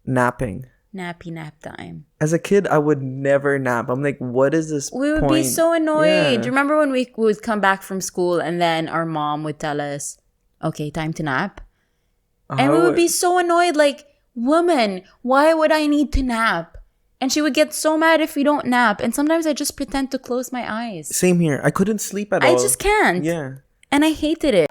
napping. Nappy nap time. As a kid, I would never nap. I'm like, what is this We would point? be so annoyed. Yeah. Do you remember when we would come back from school and then our mom would tell us, okay, time to nap? And we would be so annoyed, like, woman, why would I need to nap? And she would get so mad if we don't nap. And sometimes I just pretend to close my eyes. Same here. I couldn't sleep at all. I just can't. Yeah. And I hated it.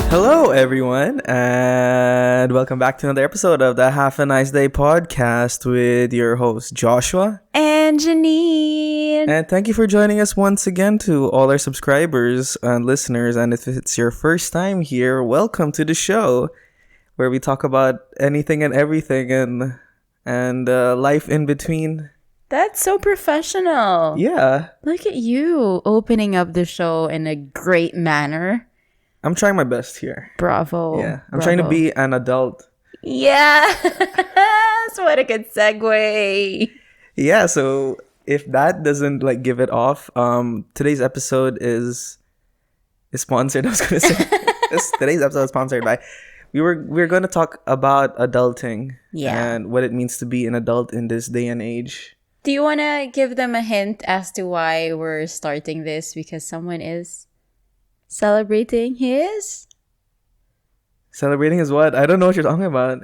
Hello, everyone, and welcome back to another episode of the Half a Nice Day podcast with your host, Joshua. And Janine. And thank you for joining us once again to all our subscribers and listeners. And if it's your first time here, welcome to the show where we talk about anything and everything and life in between. That's so professional. Yeah. Look at you opening up the show in a great manner. I'm trying my best here. Bravo. Yeah. I'm trying to be an adult. Yes. What a good segue. Yeah, so if that doesn't give it off, today's episode is sponsored. I was gonna say today's episode is sponsored by we're gonna talk about adulting and what it means to be an adult in this day and age. Do you wanna give them a hint as to why we're starting this? Because someone is celebrating his what? I don't know what you're talking about.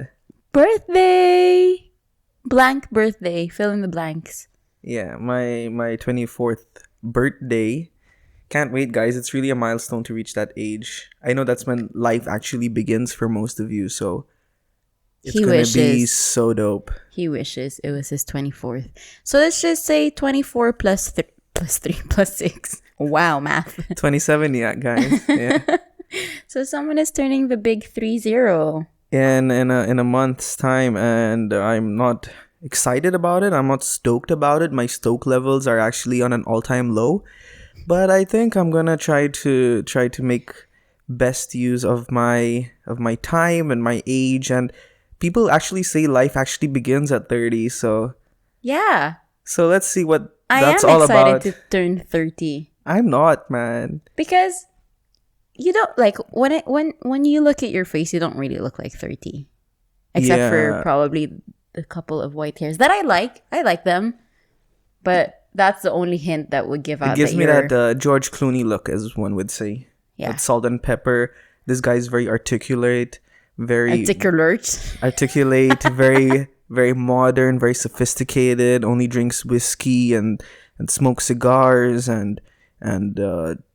Birthday. Blank birthday. Fill in the blanks. Yeah, my 24th birthday. Can't wait, guys. It's really a milestone to reach that age. I know that's when life actually begins for most of you, so it's going to be so dope. He wishes it was his 24th. So let's just say 24 plus 3 plus 6. Wow, math. 27, yeah, guys. Yeah. So someone is turning the big 30. In a month's time, and I'm not excited about it. I'm not stoked about it. My stoke levels are actually on an all-time low, but I think I'm gonna try to make best use of my time and my age. And people actually say life actually begins at 30. So yeah. So let's see what that's all about. I am excited to turn 30. I'm not, man. Because you don't when you look at your face, you don't really look like 30, except for probably a couple of white hairs that I like. I like them, but that's the only hint that would give out. It gives me that George Clooney look, as one would say. Yeah, with salt and pepper. This guy's very articulate, very very very modern, very sophisticated. Only drinks whiskey and smokes cigars and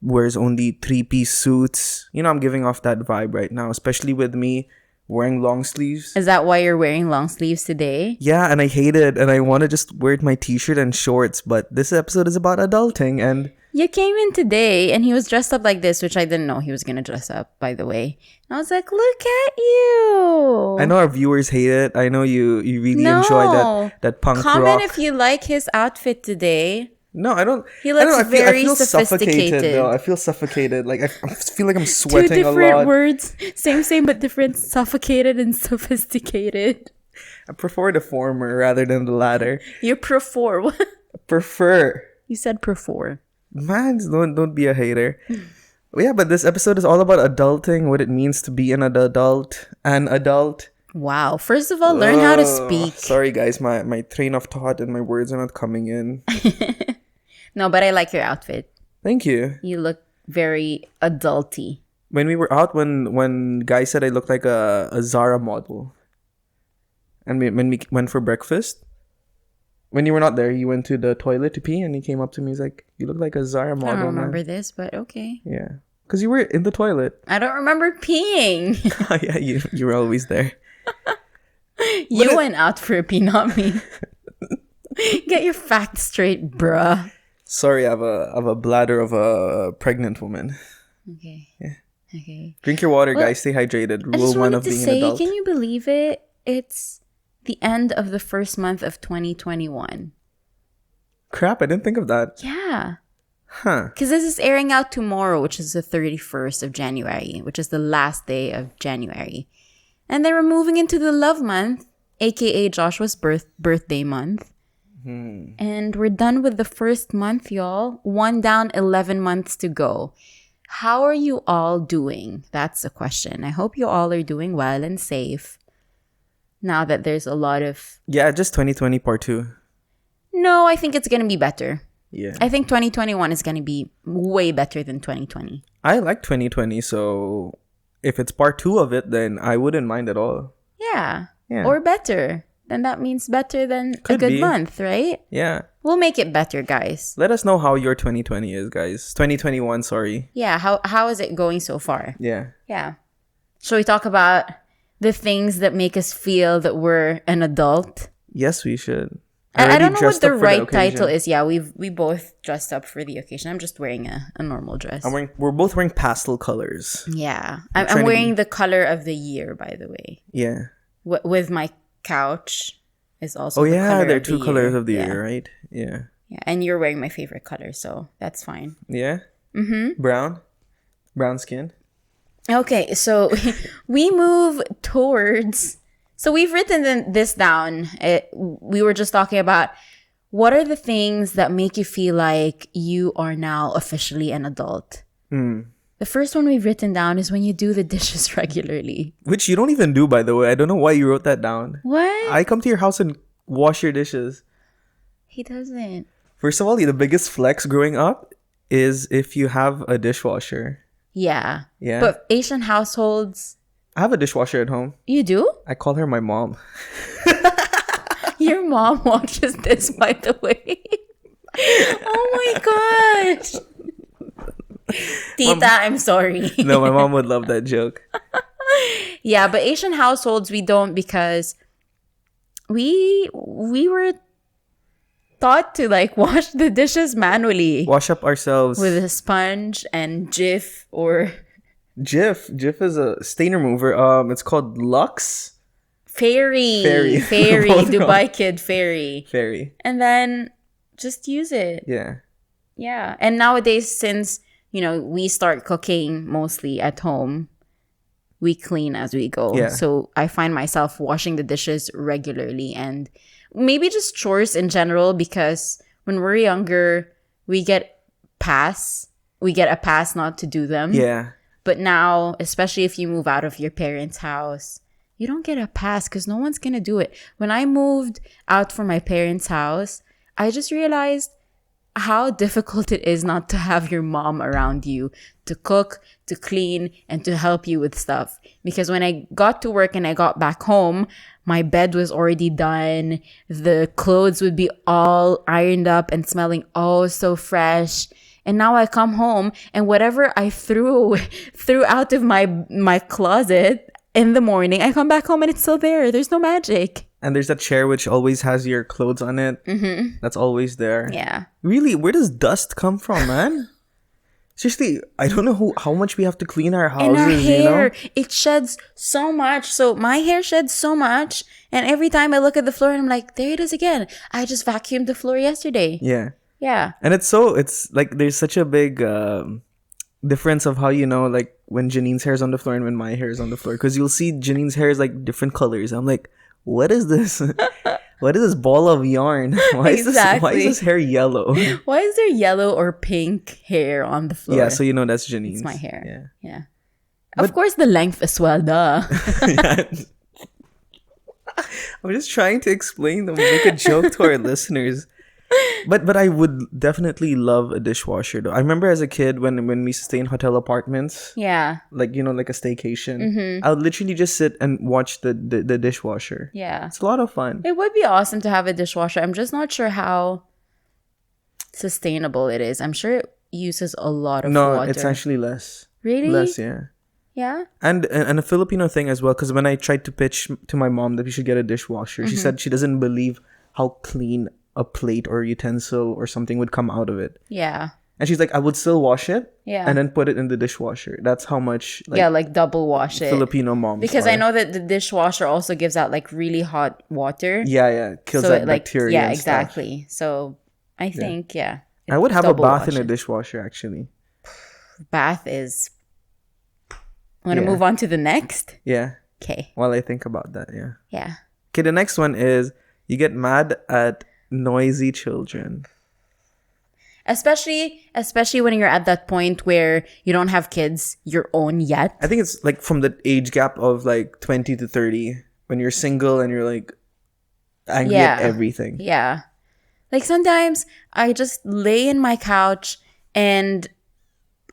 wears only 3-piece suits. You know, I'm giving off that vibe right now, especially with me wearing long sleeves. Is that why you're wearing long sleeves today? Yeah, and I hate it, and I want to just wear my t-shirt and shorts, but this episode is about adulting, and... You came in today, and he was dressed up like this, which I didn't know he was going to dress up, by the way. And I was like, look at you! I know our viewers hate it. I know you really enjoy that punk rock. Comment if you like his outfit today. No, I don't. He looks I feel sophisticated. Though. I feel suffocated. Like I feel like I'm sweating a lot. 2 different words, same but different. Suffocated and sophisticated. I prefer the former rather than the latter. You prefer. Prefer. You said prefer. Man, don't be a hater. Yeah, but this episode is all about adulting, what it means to be an adult. Wow. First of all, learn how to speak. Sorry, guys. My train of thought and my words are not coming in. No, but I like your outfit. Thank you. You look very adulty. When we were out, when guys said I looked like a Zara model. And when we went for breakfast, when you were not there, you went to the toilet to pee and he came up to me. He's like, you look like a Zara model. I don't remember this, but okay. Yeah. Because you were in the toilet. I don't remember peeing. Yeah, you were always there. You went out for a pee, not me. Get your facts straight, bruh. Sorry, I have a bladder of a pregnant woman. Okay. Yeah. Okay. Drink your water, guys. Stay hydrated. Rule 1 of being an adult. Can you believe it? It's the end of the first month of 2021. Crap, I didn't think of that. Yeah. Huh. Because this is airing out tomorrow, which is the 31st of January, which is the last day of January. And then we're moving into the love month, aka Joshua's birthday month. And we're done with the first month, y'all. 1 down, 11 months to go. How are you all doing? That's the question. I hope you all are doing well and safe. Now that there's a lot of... Yeah, just 2020 part 2. No, I think it's going to be better. Yeah. I think 2021 is going to be way better than 2020. I like 2020, so if it's part 2 of it, then I wouldn't mind at all. Yeah. Yeah. Or better. Then that means better than Could a good be. month, right? Yeah. We'll make it better, guys. Let us know how your 2020 is, guys. 2021, sorry. Yeah, how is it going so far? Yeah. Yeah. Shall we talk about the things that make us feel that we're an adult? Yes, we should. I don't know what the right occasion. title is. Yeah, we both dressed up for the occasion. I'm just wearing a normal dress. We're both wearing pastel colors. Yeah. I'm wearing the color of the year, by the way. Yeah. With my couch is also Oh, yeah, there are two 2 colors of the year, right? Yeah. Yeah, and you're wearing my favorite color, so that's fine. Yeah? Mm-hmm. Brown skin. Okay, so we move towards... So we've written this down. We were just talking about what are the things that make you feel like you are now officially an adult. The first one we've written down is when you do the dishes regularly. Which you don't even do, by the way. I don't know why you wrote that down. What? I come to your house and wash your dishes. He doesn't. First of all, the biggest flex growing up is if you have a dishwasher. Yeah. Yeah. But Asian households... I have a dishwasher at home. You do? I call her my mom. Your mom watches this, by the way. Oh my gosh. Tita, I'm sorry. No, my mom would love that joke. Yeah, but Asian households, we don't because we were taught to like wash the dishes manually. Wash up ourselves. With a sponge and Jif or... Jif. Jif is a stain remover. It's called Lux. Fairy. Both Dubai wrong. Kid Fairy. Fairy. And then just use it. Yeah. Yeah. And nowadays, since, we start cooking mostly at home, we clean as we go. Yeah. So I find myself washing the dishes regularly and maybe just chores in general because when we're younger, we get a pass not to do them. Yeah. But now, especially if you move out of your parents' house, you don't get a pass because no one's going to do it. When I moved out from my parents' house, I just realized how difficult it is not to have your mom around you to cook, to clean, and to help you with stuff. Because when I got to work and I got back home, my bed was already done. The clothes would be all ironed up and smelling oh so fresh. And now I come home and whatever I threw out of my closet in the morning, I come back home and it's still there. There's no magic. And there's that chair which always has your clothes on it. Mm-hmm. That's always there. Yeah. Really, where does dust come from, man? Seriously, I don't know how much we have to clean our houses, And our hair, it sheds so much. So my hair sheds so much. And every time I look at the floor, I'm like, there it is again. I just vacuumed the floor yesterday. Yeah. Yeah. And it's like there's such a big difference of how like when Janine's hair is on the floor and when my hair is on the floor. Because you'll see Janine's hair is like different colors. I'm like, what is this? What is this ball of yarn? Why is this hair yellow? Why is there yellow or pink hair on the floor? Yeah, so that's Janine's. It's my hair. Yeah. Of course, the length as well, duh. Yeah. I'm just trying to explain to make a joke to our listeners. But I would definitely love a dishwasher though. I remember as a kid when we used to stay in hotel apartments. Yeah. Like like a staycation. I would literally just sit and watch the dishwasher. Yeah. It's a lot of fun. It would be awesome to have a dishwasher. I'm just not sure how sustainable it is. I'm sure it uses a lot of water. No, it's actually less. Really? Less, yeah. Yeah. And a Filipino thing as well, because when I tried to pitch to my mom that we should get a dishwasher, she said she doesn't believe how clean a plate or utensil or something would come out of it. Yeah. And she's like, I would still wash it. Yeah. And then put it in the dishwasher. That's how much like double wash it. Filipino moms Because are. I know that the dishwasher also gives out like really hot water. Yeah. Kills so that it, like, bacteria. Yeah, and exactly. So I think, I would have a bath in a washing. dishwasher actually. Bath is... Want to move on to the next? Yeah. Okay. While I think about that, yeah. Yeah. Okay, the next one is you get mad at Noisy children. Especially when you're at that point where you don't have kids your own yet. I think it's like from the age gap of like 20 to 30 when you're single and you're like angry at everything. Yeah. Like sometimes I just lay in my couch and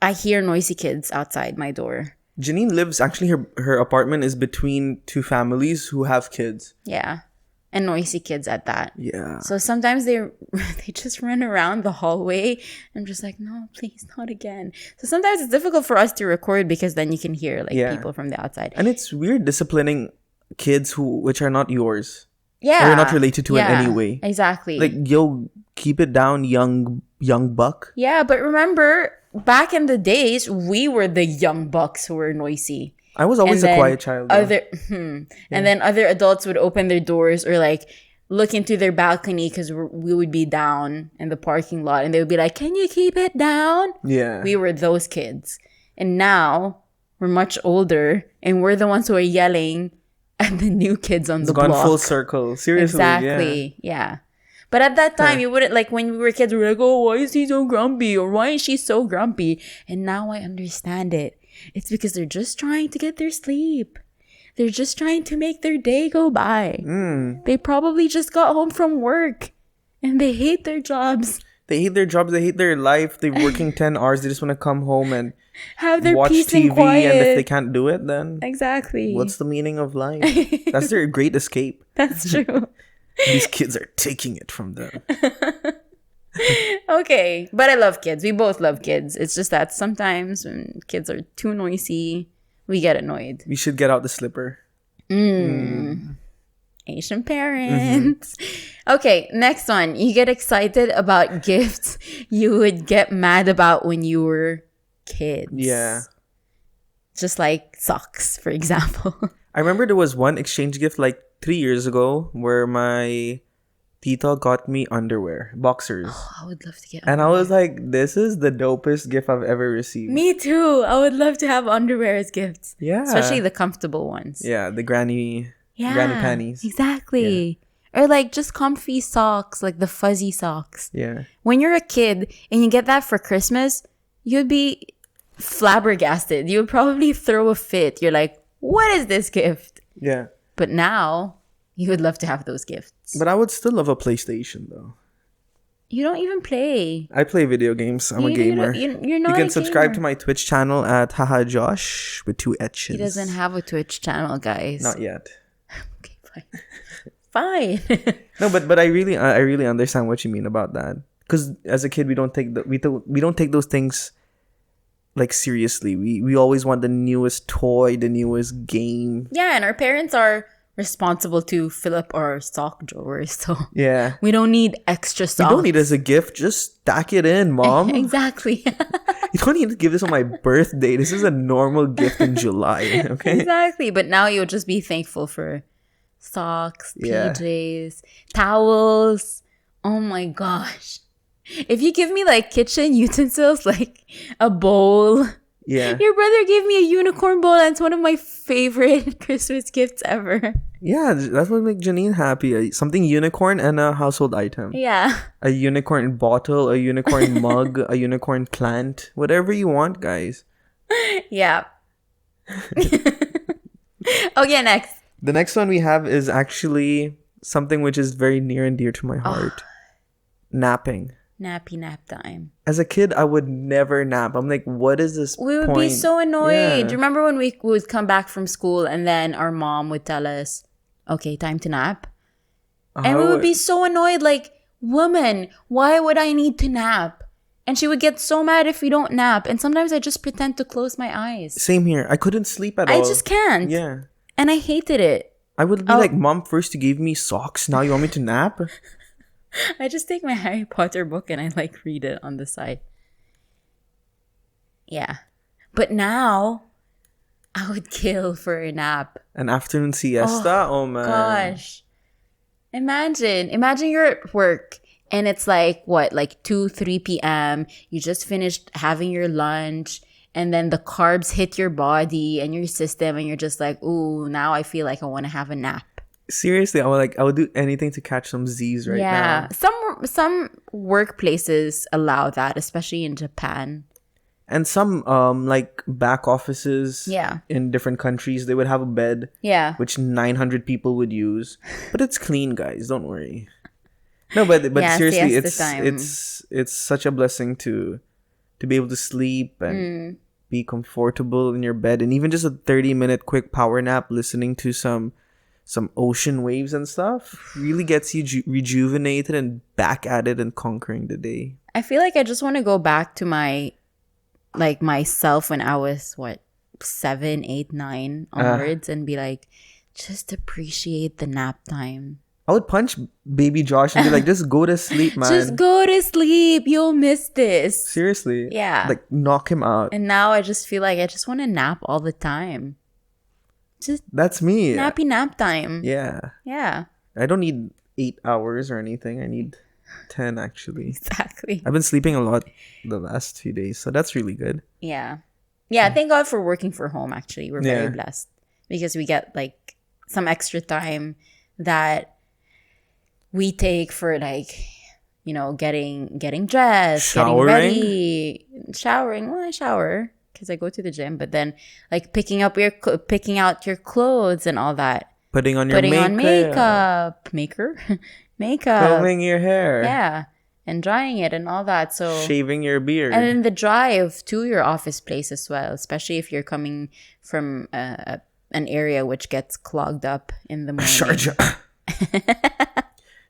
I hear noisy kids outside my door. Janine lives, actually her apartment is between two families who have kids. Yeah. And noisy kids at that. Yeah. So sometimes they just run around the hallway. I'm just like, no, please, not again. So sometimes it's difficult for us to record because then you can hear like people from the outside. And it's weird disciplining kids which are not yours. Yeah. Or you're not related to in any way. Exactly. Like, yo, keep it down, young buck. Yeah, but remember, back in the days, we were the young bucks who were noisy. I was always a quiet child. And then other adults would open their doors or like look into their balcony because we would be down in the parking lot and they would be like, can you keep it down? Yeah. We were those kids. And now we're much older and we're the ones who are yelling at the new kids on the block. It's gone full circle. Seriously. Exactly. Yeah. But at that time, you wouldn't, like, when we were kids, we were like, oh, why is he so grumpy? Or why is she so grumpy? And now I understand it. It's because they're just trying to get their sleep. They're just trying to make their day go by. They probably just got home from work and they hate their jobs. They hate their jobs. They hate their life. They're working 10 hours. They just want to come home and have their watch peace TV. and quiet. And if they can't do it, then exactly. What's the meaning of life? That's their great escape. That's true. These kids are taking it from them. Okay, but I love kids. We both love kids. It's just that sometimes when kids are too noisy, we get annoyed. We should get out the slipper. Asian parents. Okay, next one. You get excited about gifts you would get mad about when you were kids. Yeah. Just like socks, for example. I remember there was one exchange gift like 3 years ago where my tita got me underwear, boxers. Oh, I would love to get underwear. And I was like, this is the dopest gift I've ever received. Me too. I would love to have underwear as gifts. Yeah. Especially the comfortable ones. Yeah, the granny panties. Exactly. Yeah. Or like just comfy socks, like the fuzzy socks. Yeah. When you're a kid and you get that for Christmas, you'd be flabbergasted. You would probably throw a fit. You're like, what is this gift? Yeah. But now, you would love to have those gifts. But I would still love a PlayStation, though. You don't even play. I play video games. I'm a gamer. You're not. You can subscribe to my Twitch channel at hahajosh with 2 H's. He doesn't have a Twitch channel, guys. Not yet. Okay, fine. Fine. No, but I really understand what you mean about that. Because as a kid, we don't take those things like seriously. We always want the newest toy, the newest game. Yeah, and our parents are responsible to fill up our sock drawers, so yeah, we don't need extra socks. You don't need it as a gift. Just stack it in, Mom. Exactly. You don't need to give this on my birthday. This is a normal gift in July. Okay. Exactly, but now you'll just be thankful for socks, PJs, towels. Oh my gosh. If you give me like kitchen utensils, like a bowl. Yeah. Your brother gave me a unicorn bowl and it's one of my favorite Christmas gifts ever. Yeah, that's what makes Janine happy. Something unicorn and a household item. Yeah. A unicorn bottle, a unicorn mug, a unicorn plant. Whatever you want, guys. Yeah. Okay, next. The next one we have is actually something which is very near and dear to my heart. Napping. Nappy nap time. As a kid, I would never nap. I'm like, what is this We would be so annoyed. Do you remember when we would come back from school and then our mom would tell us, okay, time to nap? And we would be so annoyed, like, woman, why would I need to nap? And she would get so mad if we don't nap. And sometimes I just pretend to close my eyes. Same here. I couldn't sleep at all. I just can't. Yeah. And I hated it. I would be like, Mom, first you gave me socks. Now you want me to nap? I just take my Harry Potter book and I like read it on the side. Yeah. But now, I would kill for a nap. An afternoon siesta? Oh man. Gosh. Imagine you're at work and it's like, what, like 2, 3 p.m. You just finished having your lunch and then the carbs hit your body and your system and you're just like, ooh, now I feel like I want to have a nap. Seriously, I would do anything to catch some Z's right Yeah. now. Some workplaces allow that, especially in Japan. And some like back offices Yeah. in different countries, they would have a bed Yeah. which 900 people would use, but it's clean, guys. Don't worry. No, but Yeah, seriously, siesta time. it's such a blessing to be able to sleep and be comfortable in your bed, and even just a 30-minute quick power nap listening to some ocean waves and stuff really gets you rejuvenated and back at it and conquering the day. I feel like I just want to go back to myself when I was what 7, 8, 9 Uh, onwards and be like, just appreciate the nap time. I would punch baby Josh and be like, just go to sleep, Just man. go to sleep. You'll miss this. Seriously. Yeah. Like, knock him out. And now I just feel like I just want to nap all the time. Just That's me. nappy nap time. Yeah. Yeah, I don't need 8 hours or anything. I need 10, actually. exactly. I've been sleeping a lot the last 2 days, so that's really good. Yeah. Yeah, thank God for working from home, actually. We're very Yeah. blessed because we get like some extra time that we take for like, getting dressed, getting Showering? ready, showering. Well, I shower because I go to the gym, but then like picking out your clothes and all that. Putting on your Putting on makeup. makeup, Combing your hair. yeah, and drying it and all that. So Shaving your beard. and then the drive to your office place as well, especially if you're coming from an area which gets clogged up in the morning. Sharjah.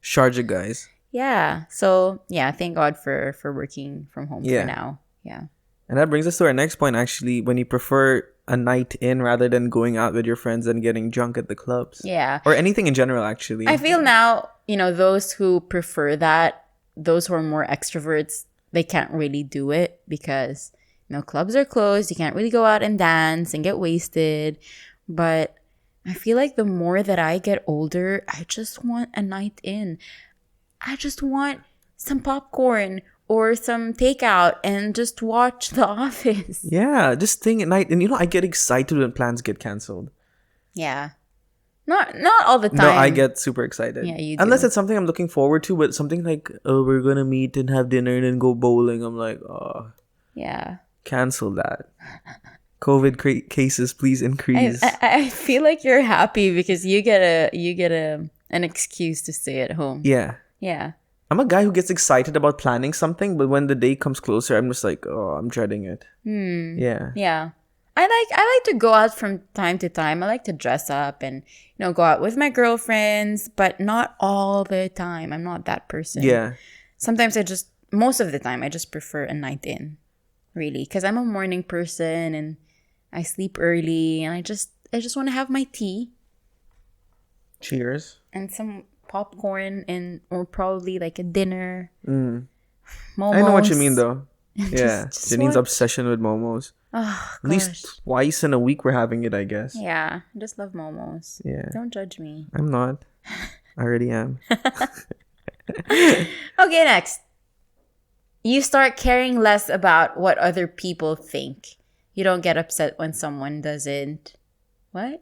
Sharjah, guys. Yeah. So yeah, thank God for working from home Yeah. for now. Yeah. And that brings us to our next point, actually, when you prefer a night in rather than going out with your friends and getting drunk at the clubs. Yeah. Or anything in general, actually. I feel now, those who prefer that, those who are more extroverts, they can't really do it because, clubs are closed. You can't really go out and dance and get wasted. But I feel like the more that I get older, I just want a night in. I just want some popcorn or some takeout and just watch The Office. Yeah, just staying at night. And I get excited when plans get canceled. Yeah. Not all the time. No, I get super excited. Yeah, you do. Unless it's something I'm looking forward to, but something like, oh, we're going to meet and have dinner and then go bowling. I'm like, oh, Yeah. cancel that. COVID cases, please increase. I feel like you're happy because you get an excuse to stay at home. Yeah. Yeah. I'm a guy who gets excited about planning something, but when the day comes closer, I'm just like, oh, I'm dreading it. Yeah. Yeah. I like to go out from time to time. I like to dress up and go out with my girlfriends, but not all the time. I'm not that person. Yeah. Sometimes most of the time I just prefer a night in, really, because I'm a morning person and I sleep early and I just want to have my tea Cheers. and some popcorn or probably like a dinner. Mm. Momos. I know what you mean, though. Yeah. Just Janine's what? obsession with momos. Oh, At least twice in a week we're having it, I guess. Yeah, I just love momos. Yeah. Don't judge me. I'm not. I already am. Okay, next. You start caring less about what other people think. You don't get upset when someone doesn't. What?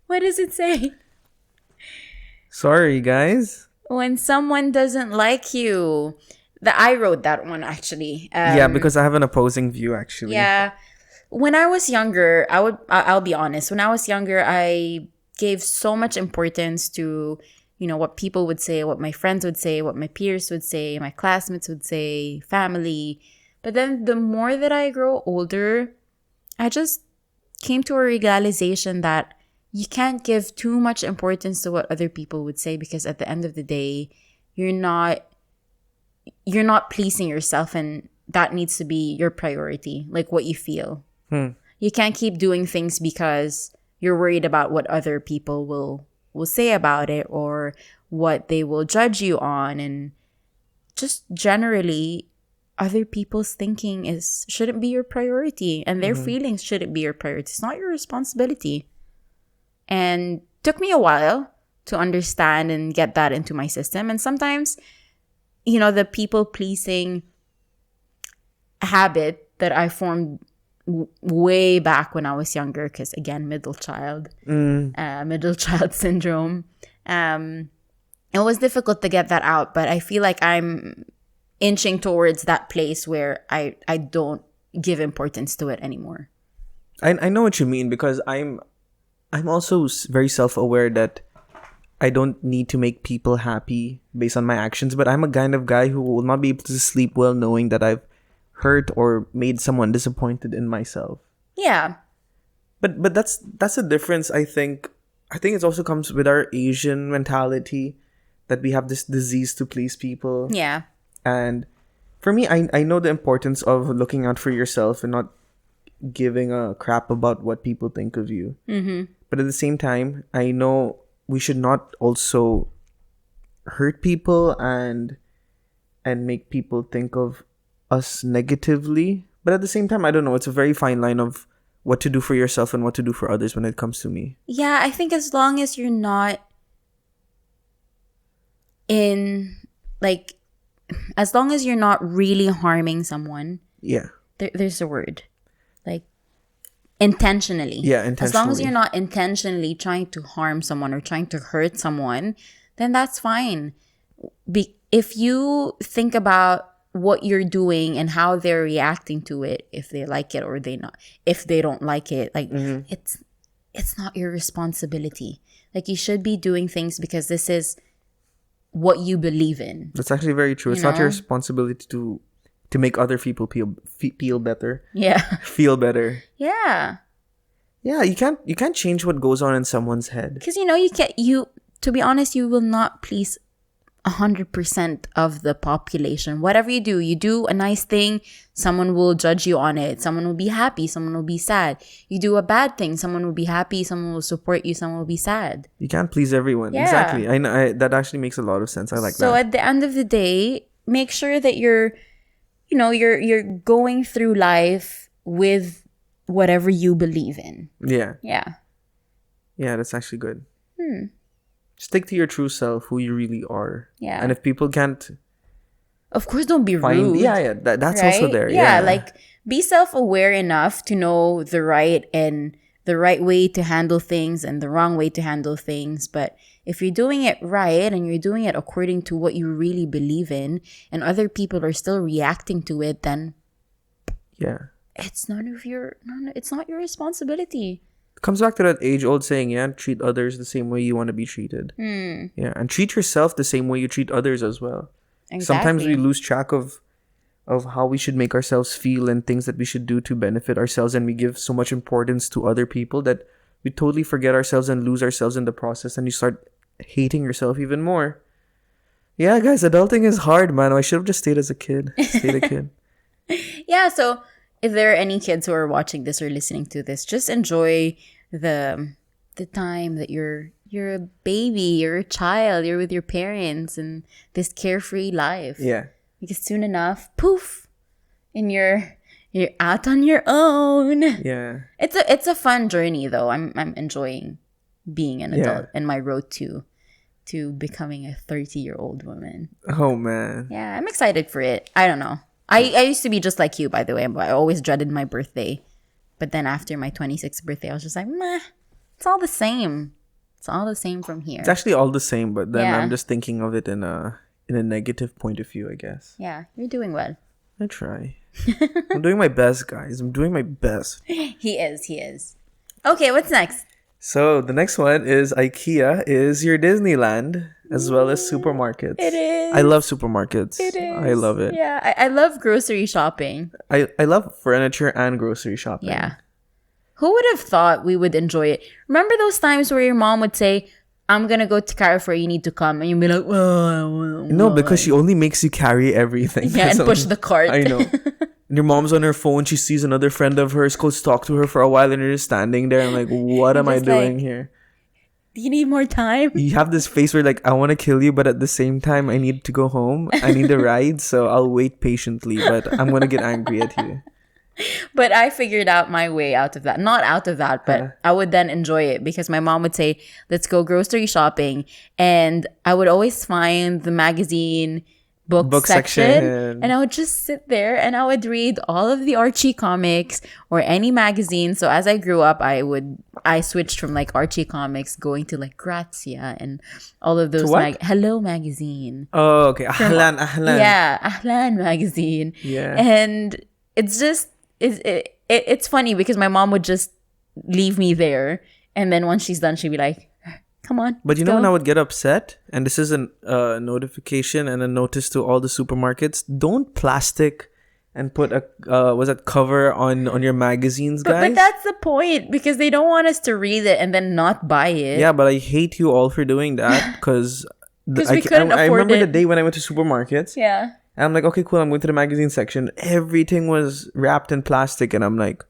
What does it say? Sorry, guys. When someone doesn't like you. I wrote that one actually. Yeah, because I have an opposing view, actually. Yeah. When I was younger, I'll be honest. When I was younger, I gave so much importance to, what people would say, what my friends would say, what my peers would say, my classmates would say, family. But then the more that I grow older, I just came to a realization that you can't give too much importance to what other people would say because at the end of the day, you're not pleasing yourself, and that needs to be your priority, like what you feel. You can't keep doing things because you're worried about what other people will say about it or what they will judge you on. And just generally, other people's thinking shouldn't be your priority, and their feelings shouldn't be your priority. It's not your responsibility. And it took me a while to understand and get that into my system. And sometimes, the people pleasing habit that I formed way back when I was younger, because again, middle child syndrome. It was difficult to get that out, but I feel like I'm inching towards that place where I don't give importance to it anymore. I know what you mean, because I'm also very self-aware that I don't need to make people happy based on my actions, but I'm a kind of guy who will not be able to sleep well knowing that I've hurt or made someone disappointed in myself. Yeah. But that's a difference, I think. I think it also comes with our Asian mentality that we have this disease to please people. Yeah. And for me, I know the importance of looking out for yourself and not giving a crap about what people think of you. Mm-hmm. But at the same time, I know we should not also hurt people and make people think of us negatively. But at the same time, I don't know. It's a very fine line of what to do for yourself and what to do for others when it comes to me. Yeah, I think as long as you're not as long as you're not really harming someone. Yeah. There's a word. Like, intentionally. Yeah, intentionally. As long as you're not intentionally trying to harm someone or trying to hurt someone, then that's fine. If you think about what you're doing and how they're reacting to it, if they like it or if they don't like it, like, it's not your responsibility. Like, you should be doing things because this is what you believe in. That's actually very true. It's not your responsibility to make other people feel better. Yeah. Feel better. Yeah. Yeah, you can't change what goes on in someone's head. Because to be honest, you will not please 100% of the population. Whatever you do a nice thing, someone will judge you on it. Someone will be happy, someone will be sad. You do a bad thing, someone will be happy, someone will support you, someone will be sad. You can't please everyone. Yeah. Exactly. I know, that actually makes a lot of sense. I like that. So at the end of the day, make sure that you're going through life with whatever you believe in. Yeah. Yeah. Yeah, that's actually good. Stick to your true self, who you really are. Yeah. And if people can't, of course, don't be rude. Yeah, that's right? also there. Yeah, Yeah, like, be self-aware enough to know the right way to handle things and the wrong way to handle things. But if you're doing it right and you're doing it according to what you really believe in, and other people are still reacting to it, then yeah, it's not your responsibility. it comes back to that age-old saying, yeah, treat others the same way you want to be treated. Yeah, and treat yourself the same way you treat others as well. Exactly. Sometimes we lose track of how we should make ourselves feel and things that we should do to benefit ourselves, and we give so much importance to other people that we totally forget ourselves and lose ourselves in the process, and you start hating yourself even more. Yeah, guys, adulting is hard, man. I should have just stayed as a kid. Stayed a kid. Yeah, so if there are any kids who are watching this or listening to this, just enjoy the time that you're a baby, you're a child, you're with your parents, and this carefree life. Yeah. Because soon enough, poof, and you're out on your own. Yeah. It's a fun journey though. I'm enjoying being an adult and my road to becoming a 30-year-old woman. Oh man. Yeah, I'm excited for it. I don't know. I used to be just like you, by the way. I always dreaded my birthday. But then after my 26th birthday, I was just like, meh, it's all the same. It's all the same from here. It's actually all the same, but then Yeah. I'm just thinking of it in a negative point of view, I guess. Yeah, you're doing well. I try. I'm doing my best, guys. I'm doing my best. He is. Okay, what's next? So the next one is IKEA is your Disneyland as well as supermarkets. It is. I love supermarkets. It is. I love it. Yeah, I love grocery shopping. I love furniture and grocery shopping. Yeah. Who would have thought we would enjoy it? Remember those times where your mom would say, I'm going to go to Carrefour, you need to come. And you'd be like, oh, No, because she only makes you carry everything. yeah, and push the cart. I know. And your mom's on her phone. She sees another friend of hers, goes talk to her for a while, and you're just standing there. I'm like, what am I just doing like, here? Do you need more time? You have this face where like, I want to kill you, but at the same time, I need to go home. I need a ride, so I'll wait patiently, but I'm going to get angry at you. But I figured out my way out of that. Not out of that, but I would then enjoy it because my mom would say, let's go grocery shopping. And I would always find the magazine book Book section, and section. I would just sit there and I would read all of the Archie comics or any magazine. So as I grew up, I switched from like Archie comics going to like Grazia and all of To those what? Hello magazine. Oh, okay. From Ahlan, ahlan. yeah, Ahlan magazine. Yeah. And it's just it's funny because my mom would just leave me there, and then once she's done she'd be like, come on, But let's you know when I go. would get upset, and this is a notification and a notice to all the supermarkets: don't plastic and put a was that cover on your magazines, But guys. that's the point because they don't want us to read it and then not buy it Yeah, but I hate you all for doing that because because we couldn't I afford remember the it. day when I went to supermarkets. Yeah. And I'm like, okay, cool. I'm going to the magazine section. Everything was wrapped in plastic, and I'm like,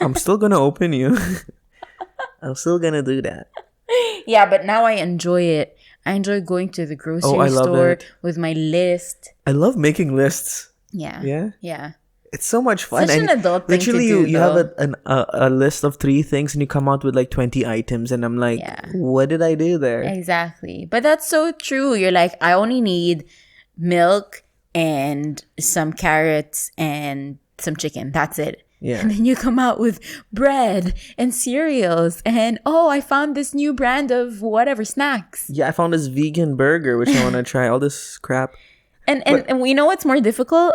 I'm still gonna open you. I'm still gonna do that. Yeah, but now I enjoy it. I enjoy going to the Oh, I grocery love store it. with my list. I love making lists. Yeah. Yeah. Yeah. It's so much fun. Such an And adult thing to literally, do, you have though. a list of 3 things, and you come out with like 20 items, and I'm like, Yeah. what did I do there? Exactly. But that's so true. You're like, I only need milk and some carrots and some chicken. That's it. Yeah. And then you come out with bread and cereals and oh, I found this new brand of whatever snacks. Yeah, I found this vegan burger, which I want to try. All this crap. And we know what's more difficult?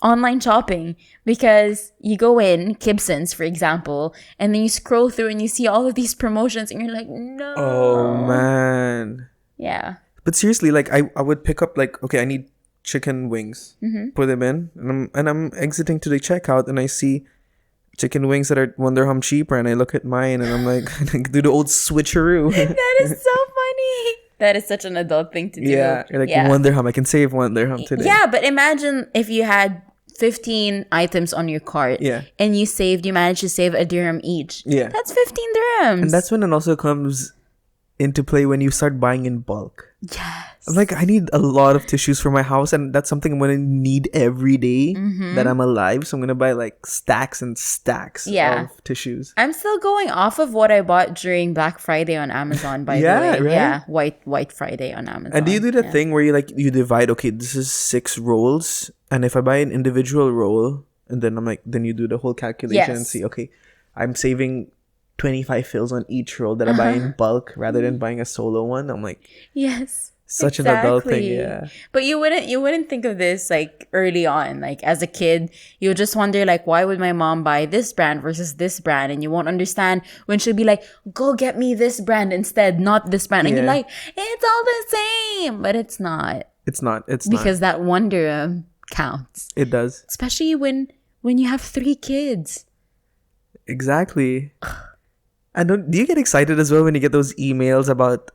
Online shopping. Because you go in, Gibson's, for example, and then you scroll through and you see all of these promotions and you're like, no. Oh, man. Yeah. But seriously, like I would pick up like, okay, I need chicken wings, put them in, and I'm exiting to the checkout, and I see chicken wings that are $1 cheaper, and I look at mine, and I'm like, do the old switcheroo. That is so funny. That is such an adult thing to do. Yeah, you're like yeah. $1. I can save $1 today. Yeah, but imagine if you had 15 items on your cart Yeah. and you managed to save a dirham each. Yeah. That's 15 dirhams. And that's when it also comes into play when you start buying in bulk. yes. I'm like, I need a lot of tissues for my house, and that's something I'm gonna need every day that I'm alive. So I'm gonna buy like stacks and stacks Yeah. of tissues. I'm still going off of what I bought during Black Friday on Amazon, by Yeah, the way. right? Yeah, White Friday on Amazon. And do you do the Yeah. thing where you divide? Okay, this is 6 rolls, and if I buy an individual roll, and then I'm like, then you do the whole calculation and Yes. see, okay, I'm saving 25 fills on each roll that I buy in bulk rather than buying a solo one. I'm like, Yes. such an adult thing, Exactly. yeah. But you wouldn't think of this like early on. Like as a kid, you would just wonder like why would my mom buy this brand versus this brand? And you won't understand when she'll be like, go get me this brand instead, not this brand. And you're Yeah. like, it's all the same. But it's not. It's not. It's Because not. that wonder counts. It does. Especially when you have 3 kids. Exactly. And do you get excited as well when you get those emails about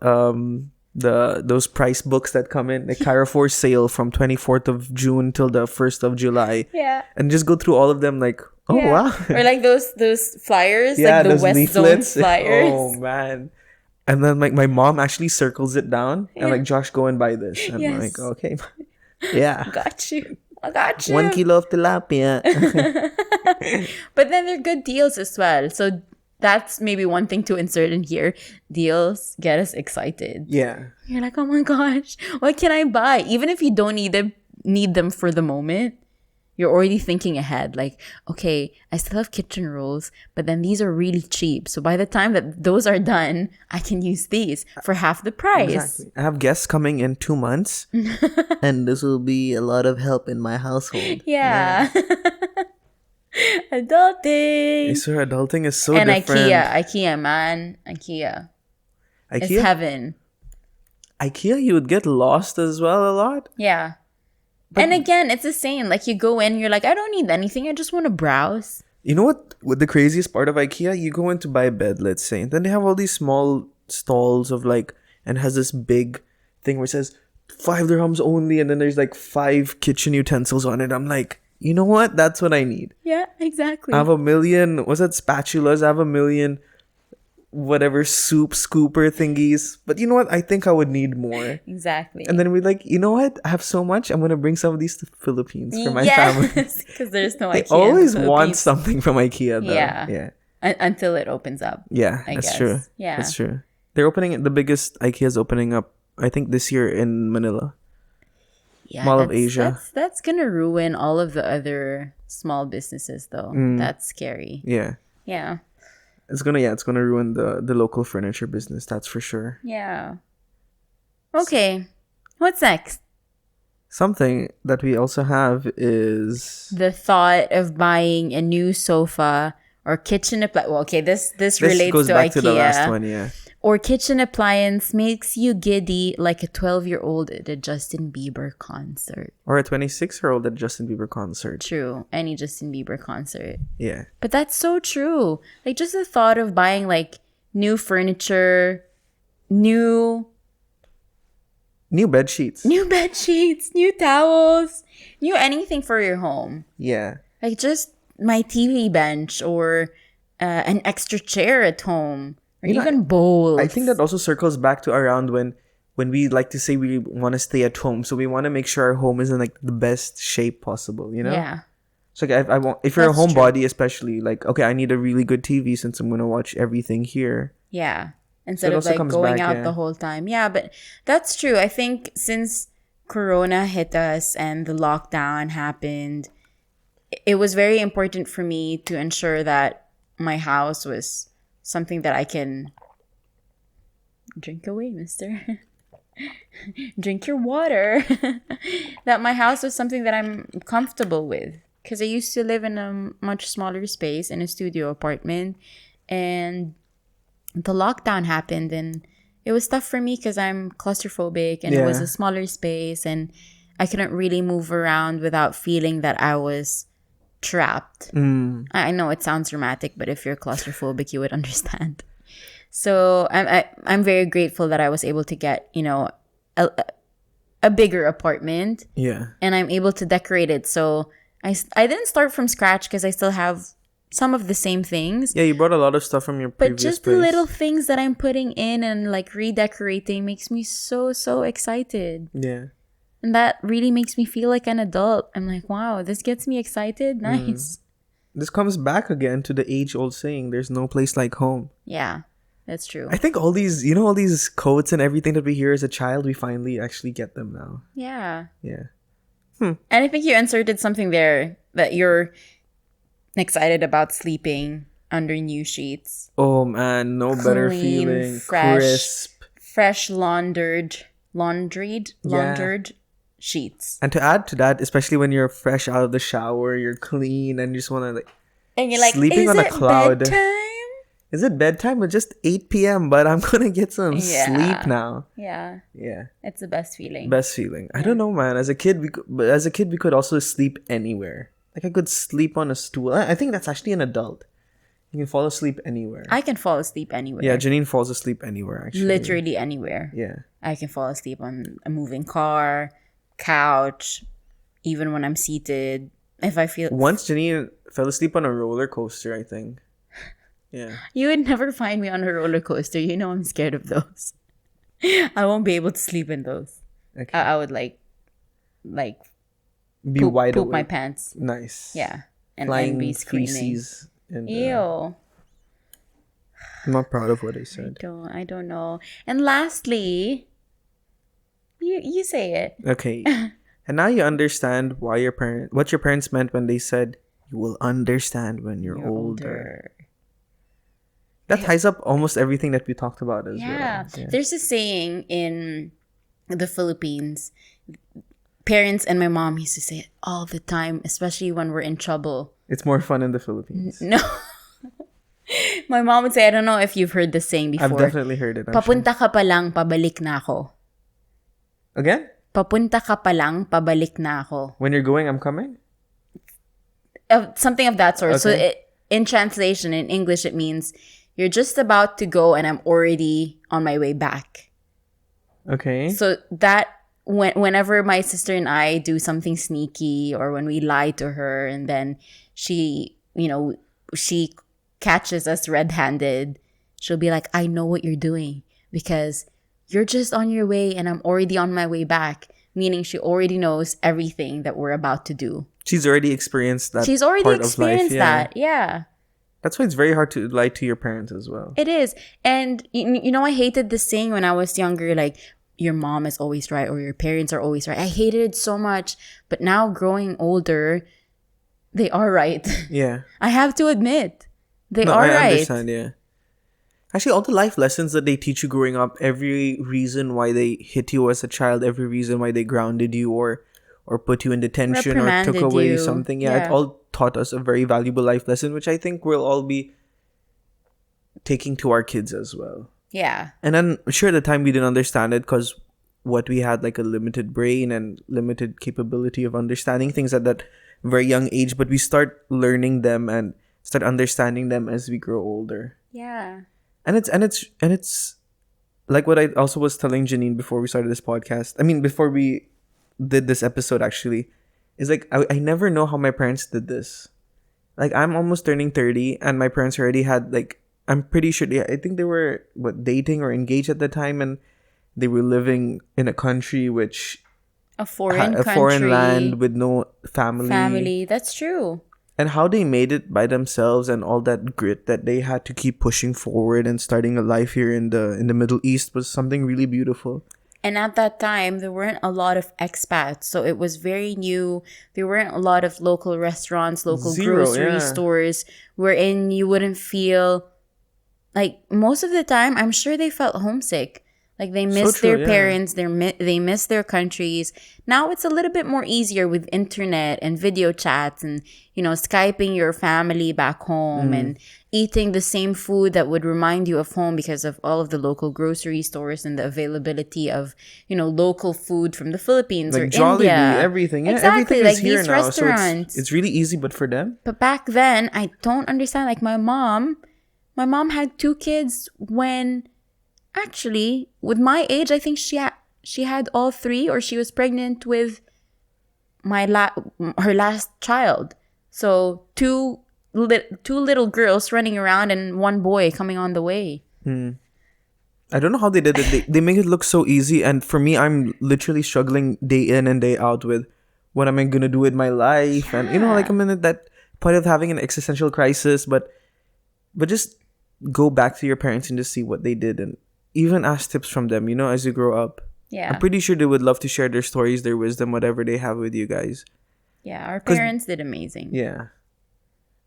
those price books that come in, the Carrefour sale from 24th of June till the 1st of July, Yeah. and just go through all of them like, oh Yeah. wow. Or like those flyers, Yeah, like the those West Zone leaflets. flyers. Oh man. And then like my mom actually circles it down and like, Josh, go and buy this. And I'm Yes. like, okay. Yeah. Got you. I got you. 1 kilo of tilapia. But then they're good deals as well. So that's maybe one thing to insert in here. Deals get us excited. Yeah. You're like, oh my gosh, what can I buy? Even if you don't need them for the moment, you're already thinking ahead. Like, okay, I still have kitchen rolls, but then these are really cheap. So by the time that those are done, I can use these for half the price. Exactly. I have guests coming in 2 months, and this will be a lot of help in my household. Yeah. Adulting. I swear, adulting is so And different. IKEA, man. IKEA. It's IKEA, heaven. IKEA, you would get lost as well a lot. Yeah. And again, it's the same. Like you go in, you're like, I don't need anything. I just want to browse. You know what the craziest part of IKEA? You go in to buy a bed, let's say. Then they have all these small stalls of like, and has this big thing where it says 5 dirhams only, and then there's like 5 kitchen utensils on it. I'm like, you know what? That's what I need. Yeah, exactly. I have a million, what's that, spatulas? I have a million whatever soup scooper thingies. But you know what? I think I would need more. Exactly. And then we're like, you know what? I have so much. I'm gonna bring some of these to the Philippines for my family. Because there's no They IKEA. in the always want Philippines. something from IKEA, though. Yeah. Yeah. Until it opens up. Yeah, I that's guess. true. Yeah. That's true. They're opening the biggest IKEA's opening up, I think, this year in Manila. Yeah, Mall of Asia. that's gonna ruin all of the other small businesses though. That's scary. Yeah. Yeah. It's gonna ruin the local furniture business, that's for sure. Yeah. Okay. What's next? Something that we also have is The thought of buying a new sofa or kitchen appliance. Well, okay, this this relates goes to back to the last IKEA. one, yeah. Or kitchen appliance makes you giddy like a 12-year-old at a Justin Bieber concert. Or a 26-year-old at Justin Bieber concert. True, any Justin Bieber concert. Yeah. But that's so true. Like just the thought of buying like new furniture, new bed sheets. new bed sheets, new towels, new anything for your home. Yeah. Like just my TV bench or an extra chair at home or even bowls. I think that also circles back to around when we like to say we want to stay at home, so we want to make sure our home is in like the best shape possible, you know? Yeah. So like, I want, if you're That's a true. homebody especially, like, okay, I need a really good TV since I'm gonna watch everything here. Yeah. Instead it of also like comes going back, out yeah. the whole time. Yeah, but that's true. I think since Corona hit us and the lockdown happened, it was very important for me to ensure that my house was something that I can drink away, mister. Drink your water. That my house was something that I'm comfortable with. Because I used to live in a much smaller space in a studio apartment. And the lockdown happened and it was tough for me because I'm claustrophobic and it was Yeah. a smaller space and I couldn't really move around without feeling that I was trapped. I know it sounds dramatic, but if you're claustrophobic, you would understand. So I'm very grateful that I was able to get, a bigger apartment Yeah. and I'm able to decorate it. So I didn't start from scratch because I still have some of the same things. Yeah, you brought a lot of stuff from your But previous just place. the little things that I'm putting in and like redecorating makes me so, so excited. Yeah. And that really makes me feel like an adult. I'm like, wow, this gets me excited. Nice. This comes back again to the age-old saying, there's no place like home. Yeah, that's true. I think all these, all these quotes and everything that we hear as a child, we finally actually get them now. Yeah. Yeah. And I think you inserted something there that you're excited about sleeping under new sheets. Oh man, no better Clean, feeling. fresh. Crisp. Fresh laundered sheets. And to add to that, especially when you're fresh out of the shower, you're clean and you just want to like And you're like, sleeping is on a it cloud. bedtime? Is it bedtime? It's just 8 p.m., but I'm going to get some Yeah. sleep now. Yeah, Yeah. it's the best feeling. Best feeling. I don't know, man. As a kid, we could also sleep anywhere. Like I could sleep on a stool. I think that's actually an adult. You can fall asleep anywhere. I can fall asleep anywhere. Yeah, Janine falls asleep anywhere, actually. Literally anywhere. Yeah. I can fall asleep on a moving car, couch, even when I'm seated. If I feel Once Janine fell asleep on a roller coaster, I think. Yeah. you would never find me on a roller coaster. You know I'm scared of those. I won't be able to sleep in those. Okay. I would like Be poop, wide poop my awake. pants. Nice. Yeah. And Flying be screaming. feces. And, Ew. I'm not proud of what I said. I don't know. And lastly, you say it. Okay. And now you understand what your parents meant when they said you will understand when you're older. That ties up almost everything that we talked about as Yeah. well. Yeah. There's a saying in the Philippines. Parents and my mom used to say it all the time, especially when we're in trouble. It's more fun in the Philippines. No. My mom would say, I don't know if you've heard this saying before. I've definitely heard it. Papunta ka pa lang, pabalik na ako. Again? Papunta ka pa lang, pabalik na ako. When you're going, I'm coming? Something of that sort. So Okay. in translation, in English, it means you're just about to go and I'm already on my way back. Okay. So that whenever my sister and I do something sneaky or when we lie to her and then she catches us red-handed, she'll be like, I know what you're doing because you're just on your way and I'm already on my way back. Meaning she already knows everything that we're about to do. She's already experienced that. She's already part of life, experienced yeah. that. Yeah. That's why it's very hard to lie to your parents as well. It is. And, I hated this saying when I was younger, like, papunta ka pa lang, pabalik na ako. Meaning, she already knows everything that we're about to do. She's already experienced that. Yeah. That's why it's very hard to lie to your parents as well. It is. And you know, I hated this saying when I was younger, like, your mom is always right or your parents are always right. I hated it so much. But now growing older, they are right. Yeah. I have to admit, they No, are I right. understand, yeah. Actually, all the life lessons that they teach you growing up, every reason why they hit you as a child, every reason why they grounded you or put you in detention or took Reprimanded away you. something, yeah, it Yeah. all taught us a very valuable life lesson, which I think we'll all be taking to our kids as well. Yeah. And then, sure, at the time we didn't understand it because what we had like a limited brain and limited capability of understanding things at that very young age, but we start learning them and start understanding them as we grow older. Yeah. And it's like what I also was telling Janine before we started this podcast. I mean, before we did this episode, actually, is like I never know how my parents did this. Like I'm almost turning 30, and my parents already had like I'm pretty sure I think they were dating or engaged at the time, and they were living in a country which A foreign a foreign country. land with no family. Family. That's true. And how they made it by themselves and all that grit that they had to keep pushing forward and starting a life here in the Middle East was something really beautiful. And at that time, there weren't a lot of expats. So it was very new. There weren't a lot of local restaurants, local Zero, grocery yeah. stores wherein you wouldn't feel like most of the time, I'm sure they felt homesick. Like they missed true, their yeah. parents, they missed their countries. Now it's a little bit more easier with internet and video chats and, Skyping your family back home and eating the same food that would remind you of home because of all of the local grocery stores and the availability of, local food from the Philippines or Like Jollibee, India. everything. Yeah, Exactly, everything like is here these now. restaurants. So it's really easy, but for them, But back then, I don't understand. Like my mom had 2 kids when actually with my age, I think she had all 3 or she was pregnant with her last child. So two little girls running around and 1 boy coming on the way. I don't know how they did it. They make it look so easy, and for me, I'm literally struggling day in and day out with what am I gonna do with my life, and like I'm in that point of having an existential crisis. But just go back to your parents and just see what they did, and even ask tips from them. As you grow up. Yeah. I'm pretty sure they would love to share their stories, their wisdom, whatever they have with you guys. Yeah, our parents did amazing. Yeah.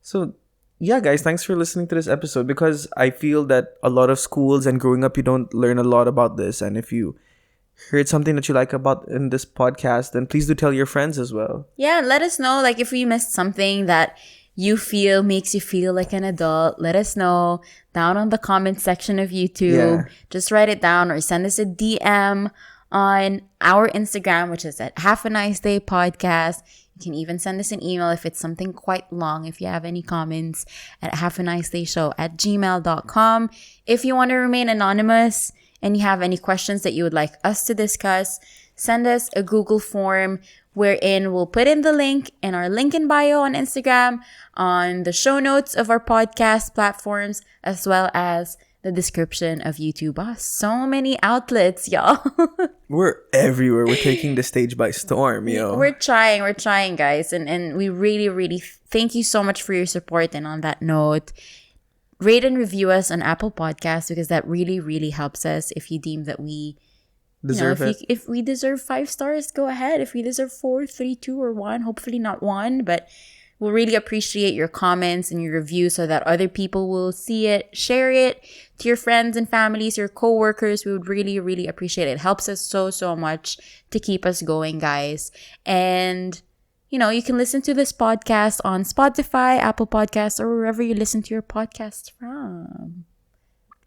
So, yeah, guys, thanks for listening to this episode, because I feel that a lot of schools and growing up, you don't learn a lot about this. And if you heard something that you like about in this podcast, then please do tell your friends as well. Yeah, let us know like if we missed something that you feel makes you feel like an adult. Let us know down on the comment section of YouTube. Yeah. Just write it down or send us a DM on our Instagram, which is at Half a Nice Day Podcast. You can even send us an email if it's something quite long. If you have any comments at halfanicedayshow@gmail.com. If you want to remain anonymous and you have any questions that you would like us to discuss, send us a Google form wherein we'll put in the link in our link in bio on Instagram, on the show notes of our podcast platforms, as well as the description of YouTube. So many outlets, y'all. We're everywhere. We're taking the stage by storm, yo. We're trying, guys. And we really, really thank you so much for your support. And on that note, rate and review us on Apple Podcasts because that really, really helps us. If you deem that we Deserve it. If we deserve 5 stars, go ahead. If we deserve 4, 3, 2, or 1, hopefully not 1, but we'll really appreciate your comments and your reviews so that other people will see it. Share it to your friends and families, your coworkers. We would really, really appreciate it. It helps us so, so much to keep us going, guys. And, you can listen to this podcast on Spotify, Apple Podcasts, or wherever you listen to your podcasts from.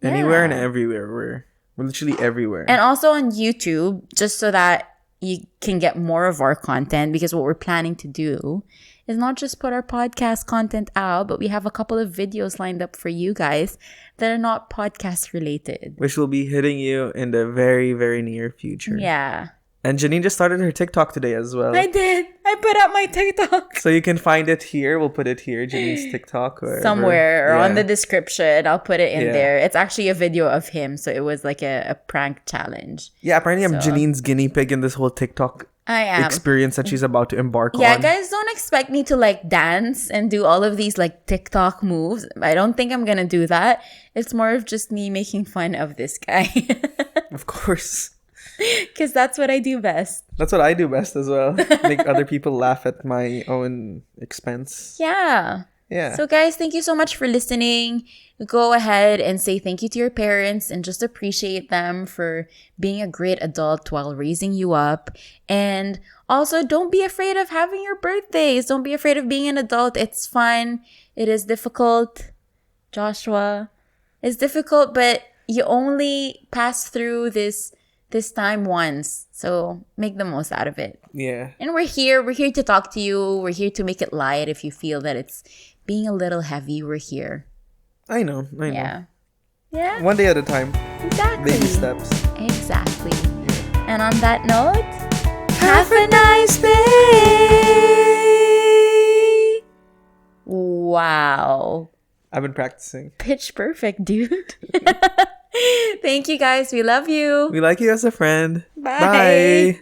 Anywhere and Yeah. everywhere. We're literally everywhere. And also on YouTube, just so that you can get more of our content, because what we're planning to do is not just put our podcast content out, but we have a couple of videos lined up for you guys that are not podcast related. Which will be hitting you in the very, very near future. Yeah. And Janine just started her TikTok today as well. I did. I put up my TikTok. So you can find it here. We'll put it here, Janine's TikTok. Somewhere or on the description. I'll put it in Yeah. there. It's actually a video of him. So it was like a prank challenge. Yeah, apparently I'm So- Janine's guinea pig in this whole TikTok I am. experience that she's about to embark Yeah, on. guys, don't expect me to like dance and do all of these like TikTok moves. I don't think I'm gonna do that. It's more of just me making fun of this guy. Of course. Because that's what I do best. That's what I do best as well. Make other people laugh at my own expense. Yeah. Yeah. So, guys, thank you so much for listening. Go ahead and say thank you to your parents and just appreciate them for being a great adult while raising you up. And also, don't be afraid of having your birthdays. Don't be afraid of being an adult. It's fun. It is difficult, Joshua. It's difficult, but you only pass through this time once. So make the most out of it. Yeah. And we're here. We're here to talk to you. We're here to make it light if you feel that it's being a little heavy. We're here. I know. Yeah. Yeah. One day at a time. Exactly. Baby steps. Exactly. Yeah. And on that note, have a nice day. Wow. I've been practicing. Pitch perfect, dude. Thank you guys. We love you. We like you as a friend. Bye. Bye.